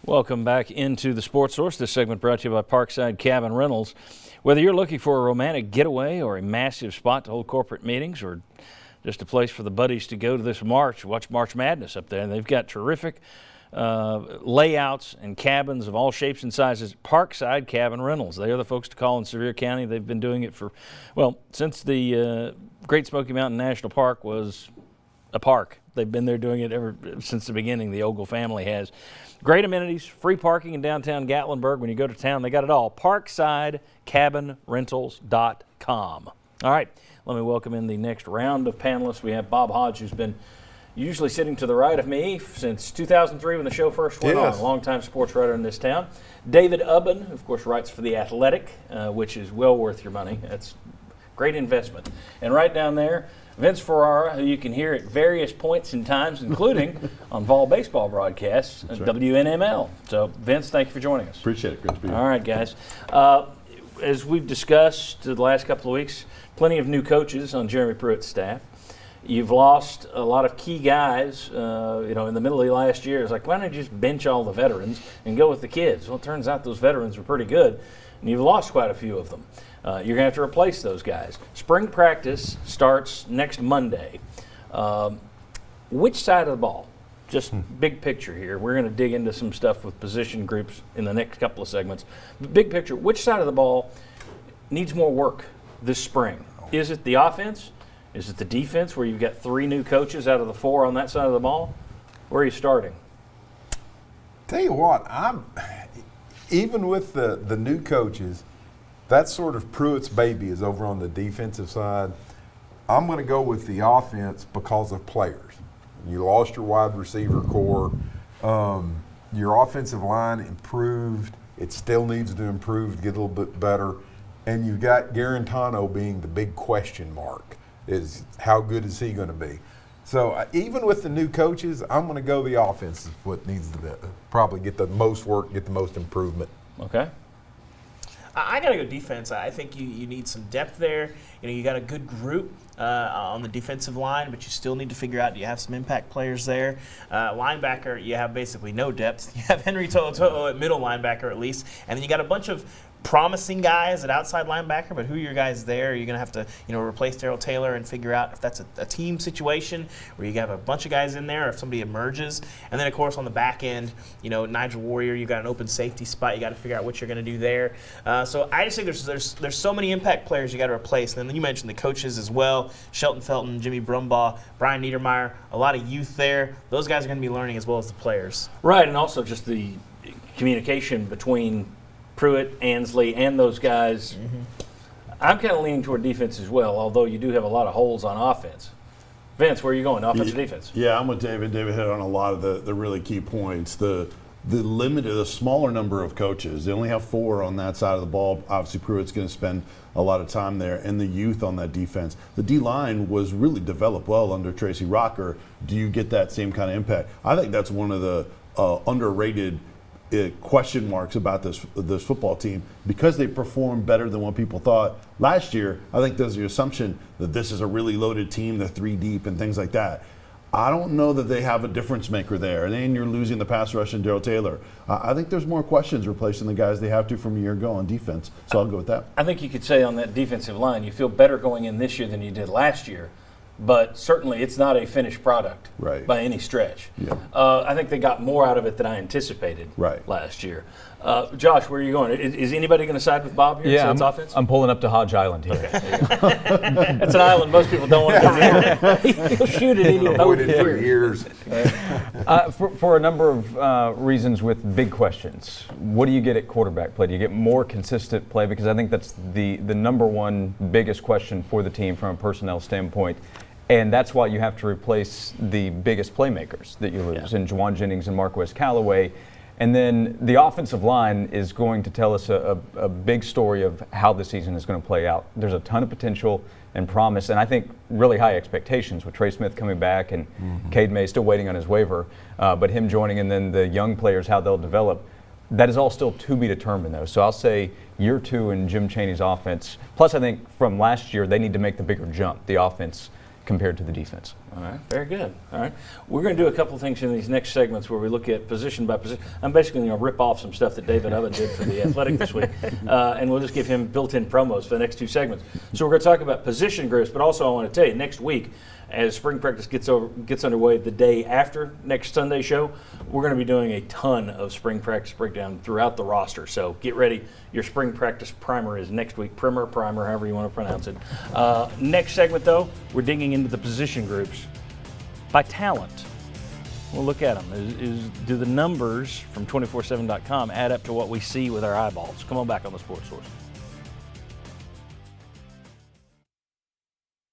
Welcome back into the Sports Source. This segment brought to you by Parkside Cabin Rentals. Whether you're looking for a romantic getaway or a massive spot to hold corporate meetings or just a place for the buddies to go to this March, watch March Madness up there. And they've got terrific layouts and cabins of all shapes and sizes. Parkside Cabin Rentals. They are the folks to call in Sevier County. They've been doing it for, well, since the Great Smoky Mountain National Park was a park. They've been there doing it ever since the beginning. The Ogle family has. Great amenities, free parking in downtown Gatlinburg. When you go to town, they got it all. ParksideCabinRentals.com. All right, let me welcome in the next round of panelists. We have Bob Hodge, who's been usually sitting to the right of me since 2003 when the show first went on. Longtime sports writer in this town. David Ubben, of course, writes for The Athletic, which is well worth your money. That's great investment. And right down there, Vince Ferrara, who you can hear at various points in times, including on Vol baseball broadcasts at WNML. So, Vince, thank you for joining us. Appreciate it. Good to be here. All right, guys. As we've discussed the last couple of weeks, plenty of new coaches on Jeremy Pruitt's staff. You've lost a lot of key guys, in the middle of last year. It's like, why don't you just bench all the veterans and go with the kids? Well, it turns out those veterans were pretty good, and you've lost quite a few of them. You're going to have to replace those guys. Spring practice starts next Monday. Which side of the ball? Just big picture here. We're going to dig into some stuff with position groups in the next couple of segments. But big picture, which side of the ball needs more work this spring? Is it the offense? Is it the defense where you've got 3 new coaches out of the 4 on that side of the ball? Where are you starting? Tell you what, even with the new coaches, that's sort of Pruitt's baby is over on the defensive side. I'm going to go with the offense because of players. You lost your wide receiver core. Your offensive line improved. It still needs to improve to get a little bit better. And you've got Garantano being the big question mark. Is how good is he going to be? So even with the new coaches, I'm going to go the offense is what needs to probably get the most work, get the most improvement. Okay. I got to go defense. I think you need some depth there. You got a good group on the defensive line, but you still need to figure out, do you have some impact players there? Linebacker, you have basically no depth. You have Henry To'oTo'o at middle linebacker at least, and then you got a bunch of promising guys at outside linebacker, but who are your guys there? You're going to have to, replace Darrell Taylor and figure out if that's a team situation where you have a bunch of guys in there or if somebody emerges. And then, of course, on the back end, Nigel Warrior, you've got an open safety spot. You got to figure out what you're going to do there. So I just think there's so many impact players you got to replace. And then you mentioned the coaches as well, Shelton Felton, Jimmy Brumbaugh, Brian Niedermeyer, a lot of youth there. Those guys are going to be learning as well as the players. Right, and also just the communication between Pruitt, Ansley, and those guys. I'm kind of leaning toward defense as well, although you do have a lot of holes on offense. Vince, where are you going, offense or defense? Yeah, I'm with David. David hit on a lot of the really key points. The smaller number of coaches. They only have 4 on that side of the ball. Obviously, Pruitt's going to spend a lot of time there, and the youth on that defense. The D-line was really developed well under Tracy Rocker. Do you get that same kind of impact? I think that's one of the underrated question marks about this football team because they performed better than what people thought last year. I think there's the assumption that this is a really loaded team, they're 3 deep and things like that. I don't know that they have a difference maker there. And then you're losing the pass rush and Darrell Taylor. I think there's more questions replacing the guys they have to from a year ago on defense. So I'll go with that. I think you could say on that defensive line, you feel better going in this year than you did last year. But certainly it's not a finished product by any stretch. Yeah. I think they got more out of it than I anticipated last year. Josh, where are you going? Is anybody going to side with Bob here? Yeah, offense? I'm pulling up to Hodge Island here. Okay, that's an island most people don't want to go near. He'll shoot at any boat for years. For a number of reasons with big questions. What do you get at quarterback play? Do you get more consistent play? Because I think that's the number one biggest question for the team from a personnel standpoint. And that's why you have to replace the biggest playmakers that you lose in Juwan Jennings and Marquez Callaway. And then the offensive line is going to tell us a big story of how the season is going to play out. There's a ton of potential and promise, and I think really high expectations with Trey Smith coming back and Cade May still waiting on his waiver, but him joining and then the young players, how they'll develop. That is all still to be determined, though. So I'll say year 2 in Jim Chaney's offense. Plus, I think from last year, they need to make the bigger jump, the offense compared to the defense. All right, very good. All right, we're going to do a couple of things in these next segments where we look at position by position. I'm basically going to rip off some stuff that David Oven did for the Athletic this week, and we'll just give him built-in promos for the next two segments. So we're going to talk about position groups, but also I want to tell you, next week, as spring practice gets underway the day after next Sunday show, we're going to be doing a ton of spring practice breakdown throughout the roster. So get ready. Your spring practice primer is next week. Primer, however you want to pronounce it. Next segment, though, we're digging into the position groups by talent. We'll look at them. Do the numbers from 247.com add up to what we see with our eyeballs? Come on back on the Sports Source.